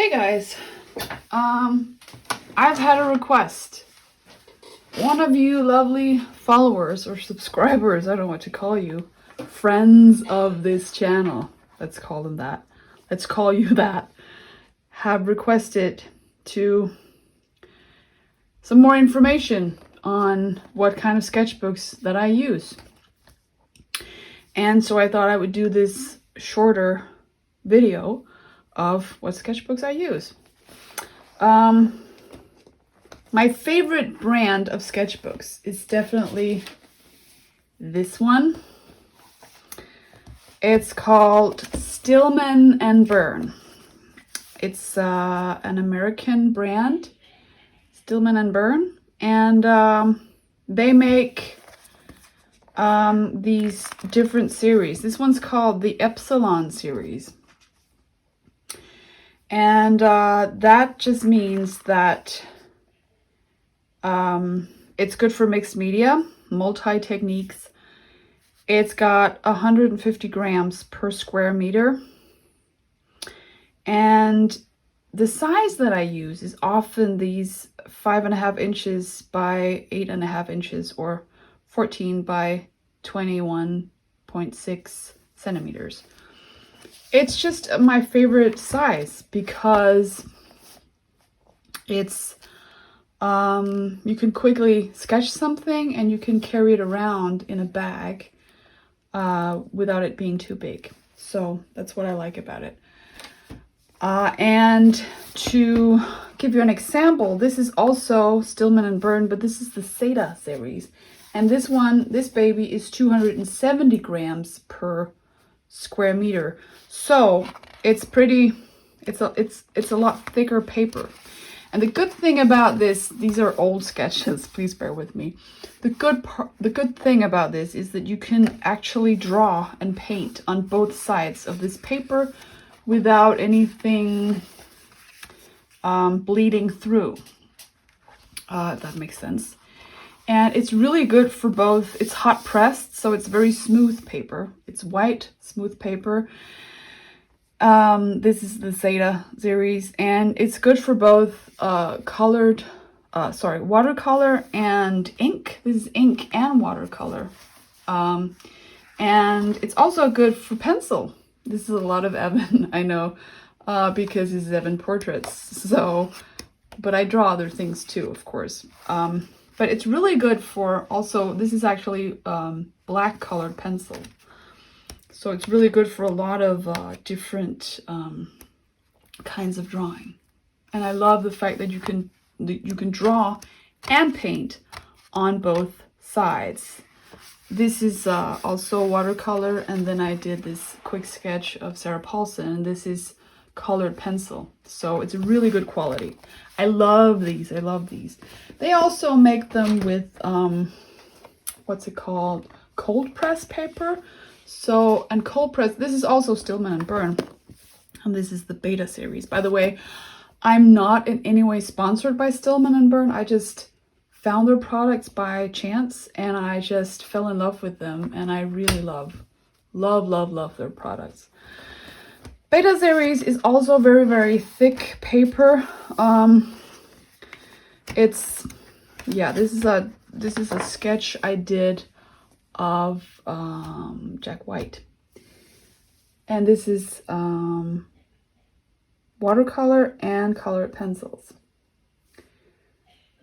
Hey guys, I've had a request. One of you lovely followers or subscribers, I don't know what to call you, friends of this channel, let's call them that, let's call you that, have requested some more information on what kind of sketchbooks that I use. And so I thought I would do this shorter video of what sketchbooks I use. My favorite brand of sketchbooks is definitely this one. It's called Stillman and Byrne. It's an American brand, Stillman and Byrne, and they make these different series. This one's called the Epsilon series. And that just means that it's good for mixed media, multi-techniques. It's got 150 grams per square meter. And the size that I use is often these 5.5 inches by 8.5 inches or 14 by 21.6 centimeters. It's just my favorite size because it's, you can quickly sketch something and you can carry it around in a bag without it being too big. So that's what I like about it. And to give you an example, this is also Stillman and Byrne, but this is the Zeta series. And this one, this baby is 270 grams per square meter. So it's pretty, it's a lot thicker paper. And the good thing about this, these are old sketches, please bear with me. The good thing about this is that you can actually draw and paint on both sides of this paper without anything bleeding through. If that makes sense. And it's really good for both. It's hot pressed, so it's very smooth paper. It's white, smooth paper. This is the Zeta series, and it's good for both watercolor and ink. This is ink and watercolor. And it's also good for pencil. This is a lot of Evan, I know, because this is Evan portraits. So, but I draw other things too, of course. But it's really good for also, this is actually black colored pencil. So it's really good for a lot of different kinds of drawing. And I love the fact that you can draw and paint on both sides. This is also watercolor, and then I did this quick sketch of Sarah Paulson, and this is colored pencil. So it's really good quality. I love these. I love these. They also make them with what's it called? Cold press paper. So, and cold press, this is also Stillman and Byrne, and this is the Beta series. By the way, I'm not in any way sponsored by Stillman and Byrne. I just found their products by chance, and I just fell in love with them, and I really love their products. Beta series is also very, very thick paper. This is a sketch I did of Jack White, and this is watercolor and colored pencils.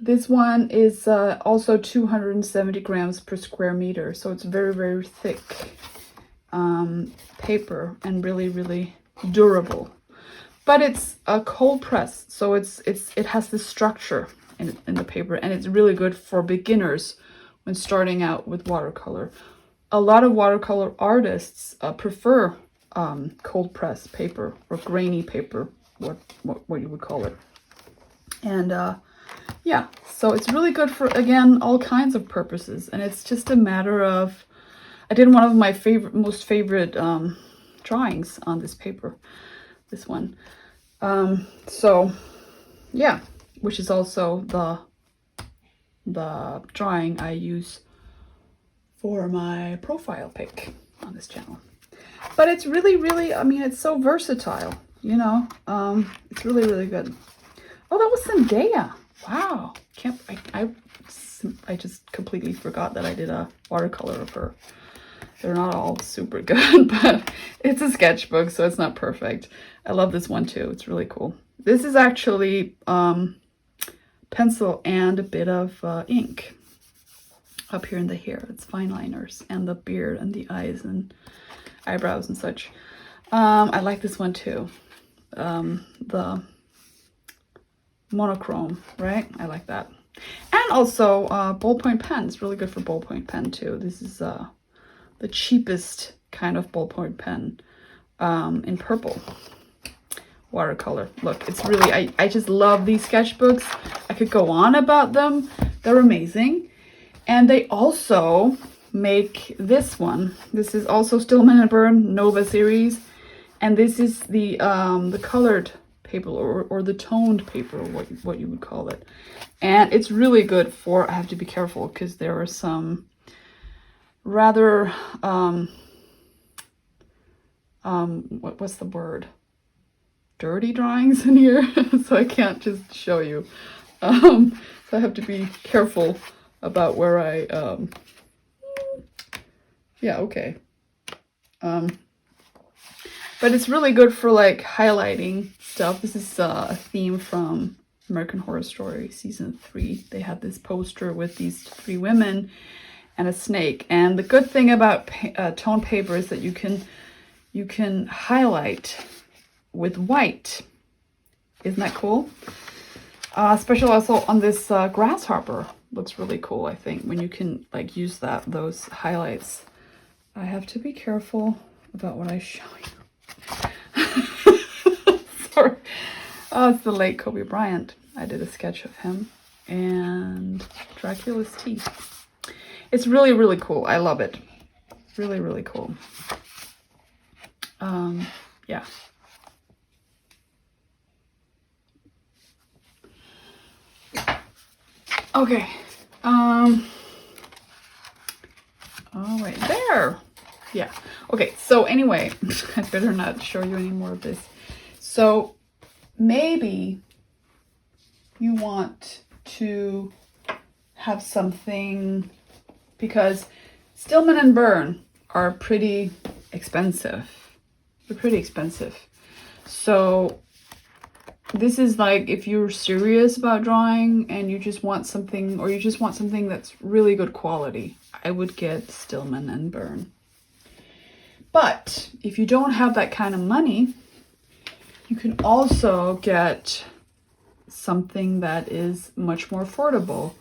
This one is also 270 grams per square meter, so it's very, very thick paper and really, really durable. But it's a cold press, so it has the structure in the paper, and it's really good for beginners when starting out with watercolor. A lot of watercolor artists prefer cold press paper or grainy paper, what you would call it. And yeah, so it's really good for, again, all kinds of purposes. And it's just a matter of, I did one of my most favorite drawings on this paper, this one. So yeah, which is also the drawing I use for my profile pic on this channel. But it's really, really, I mean, it's so versatile. you know, it's really, really good. Oh, that was Zendaya. Wow. I just completely forgot that I did a watercolor of her. They're not all super good, but it's a sketchbook, so it's not perfect. I love this one too. It's really cool. This is actually pencil and a bit of ink up here in the hair. It's fine liners and the beard and the eyes and eyebrows and such. I like this one too. The monochrome, right? I like that. And also ballpoint pen. It's really good for ballpoint pen too. This is the cheapest kind of ballpoint pen in purple watercolor. Look, it's really, I just love these sketchbooks. I could go on about them. They're amazing. And they also make this one. This is also Stillman & Birn Nova series. And this is the colored paper or the toned paper, what you would call it. And it's really good for, I have to be careful because there are some rather, what's the word? Dirty drawings in here. So I can't just show you. So I have to be careful about where I, yeah, okay. But it's really good for like highlighting stuff. This is a theme from American Horror Story season 3. They had this poster with these 3 women and a snake. And the good thing about tone paper is that you can highlight with white. Isn't that cool? Especially also on this grasshopper. Looks really cool, I think, when you can like use those highlights. I have to be careful about what I show you. Sorry. Oh, it's the late Kobe Bryant. I did a sketch of him and Dracula's teeth. It's really, really cool. I love it. Really, really cool. Yeah. Okay. Oh, right there. Yeah. Okay. So anyway, I better not show you any more of this. So maybe you want to have something, because Stillman & Birn are pretty expensive. They're pretty expensive. So this is like if you're serious about drawing and you just want something, or you just want something that's really good quality, I would get Stillman & Birn. But if you don't have that kind of money, you can also get something that is much more affordable,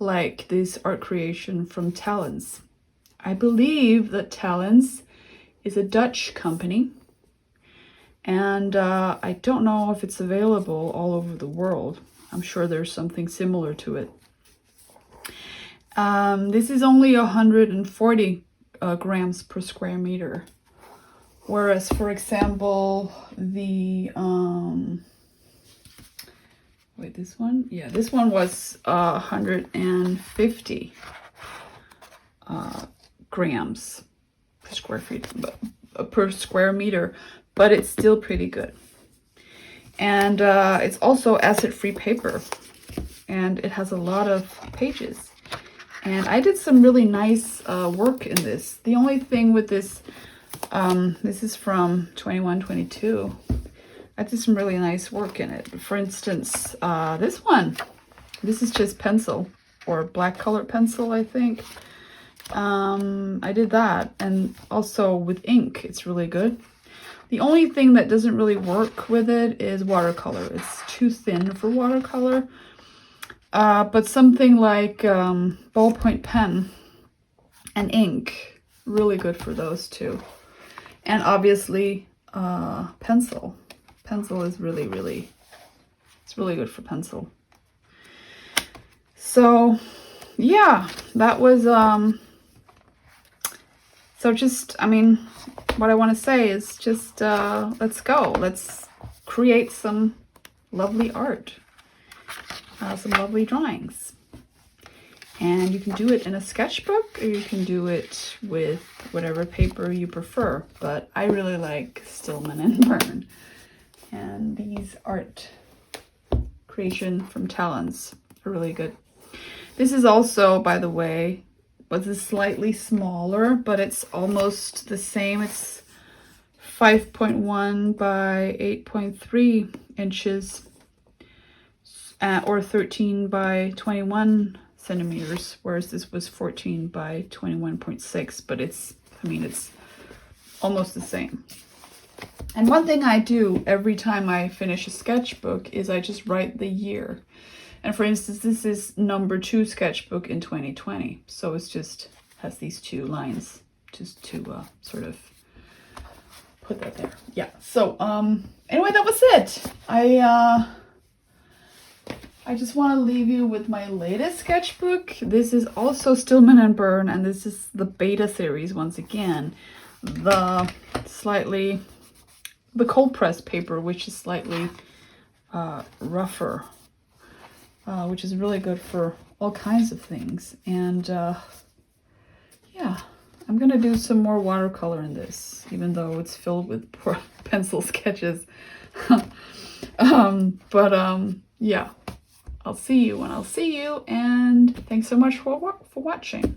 like this art creation from Talens. I believe that Talens is a Dutch company, and I don't know if it's available all over the world. I'm sure there's something similar to it. This is only 140 grams per square meter. Whereas, for example, the, wait, this one? Yeah, this one was 150 grams per square meter, but it's still pretty good. And it's also acid-free paper, and it has a lot of pages. And I did some really nice work in this. The only thing with this, this is from 21-22. I did some really nice work in it. For instance, this one. This is just pencil, or black colored pencil, I think. I did that, and also with ink, it's really good. The only thing that doesn't really work with it is watercolor. It's too thin for watercolor. But something like ballpoint pen and ink, really good for those two. And obviously pencil. Pencil is really, really, it's really good for pencil. So yeah, that was, so just, I mean, what I want to say is just, let's go. Let's create some lovely art, some lovely drawings. And you can do it in a sketchbook, or you can do it with whatever paper you prefer. But I really like Stillman & Birn. And these art creation from Talons are really good. This is also, by the way, was slightly smaller, but it's almost the same. It's 5.1 by 8.3 inches, or 13 by 21 centimeters, whereas this was 14 by 21.6, but it's almost the same. And one thing I do every time I finish a sketchbook is I just write the year. And for instance, this is number 2 sketchbook in 2020. So it's just has these 2 lines just to sort of put that there. Yeah. So anyway, that was it. I just want to leave you with my latest sketchbook. This is also Stillman and Byrne, and this is the beta series once again. The cold press paper, which is slightly rougher. Which is really good for all kinds of things. And yeah, I'm gonna do some more watercolor in this, even though it's filled with poor pencil sketches. Yeah, I'll see you when I'll see you, and thanks so much for watching.